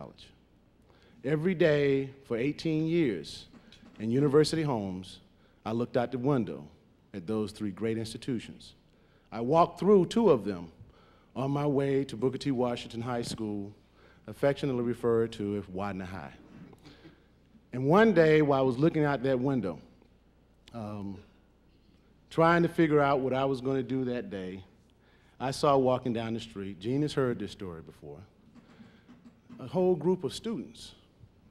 college. Every day for 18 years in university homes, I looked out the window at those three great institutions. I walked through two of them on my way to Booker T. Washington High School, affectionately referred to as Widener High. And one day, while I was looking out that window, trying to figure out what I was going to do that day, I saw walking down the street, Gene has heard this story before, a whole group of students.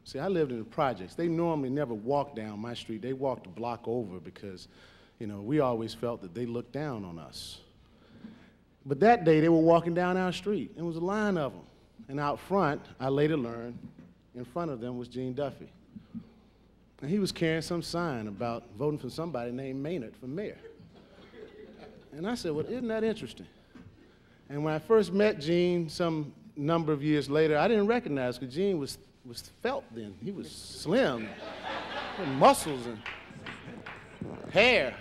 See, I lived in the projects. They normally never walked down my street. They walked a block over because, we always felt that they looked down on us. But that day, they were walking down our street. There was a line of them. And out front, I later learned, in front of them was Gene Duffy. And he was carrying some sign about voting for somebody named Maynard for mayor. And I said, well, isn't that interesting? And when I first met Gene some number of years later, I didn't recognize because Gene was felt then. He was slim, with muscles and hair.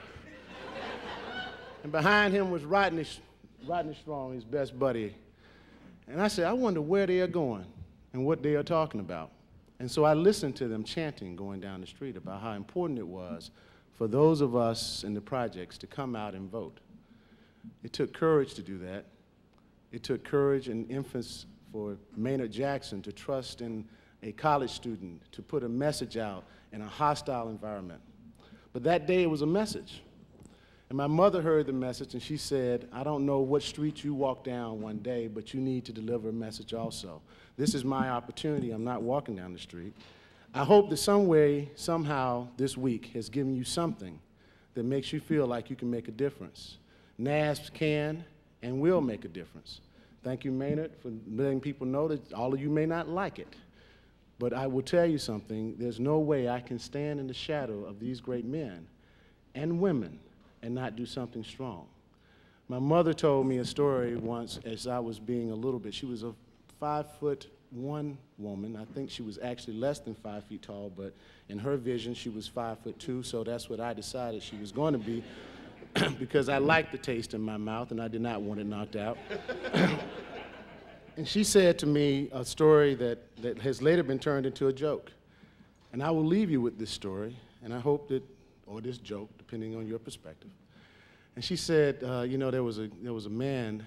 And behind him was Rodney Strong, his best buddy. And I said, I wonder where they are going and what they are talking about. And so I listened to them chanting going down the street about how important it was for those of us in the projects to come out and vote. It took courage to do that. It took courage and emphasis for Maynard Jackson to trust in a college student to put a message out in a hostile environment. But that day it was a message. And my mother heard the message and she said, I don't know what street you walk down one day, but you need to deliver a message also. This is my opportunity. I'm not walking down the street. I hope that some way, somehow, this week has given you something that makes you feel like you can make a difference. NASP can and will make a difference. Thank you, Maynard, for letting people know that all of you may not like it. But I will tell you something, there's no way I can stand in the shadow of these great men and women and not do something strong. My mother told me a story once as I was being a little bit, she was a 5'1" woman. I think she was actually less than 5 feet tall, but in her vision, she was 5'2", so that's what I decided she was going to be because I liked the taste in my mouth and I did not want it knocked out. And she said to me a story that has later been turned into a joke. And I will leave you with this story, and I hope that, or this joke, depending on your perspective. And she said, there was a man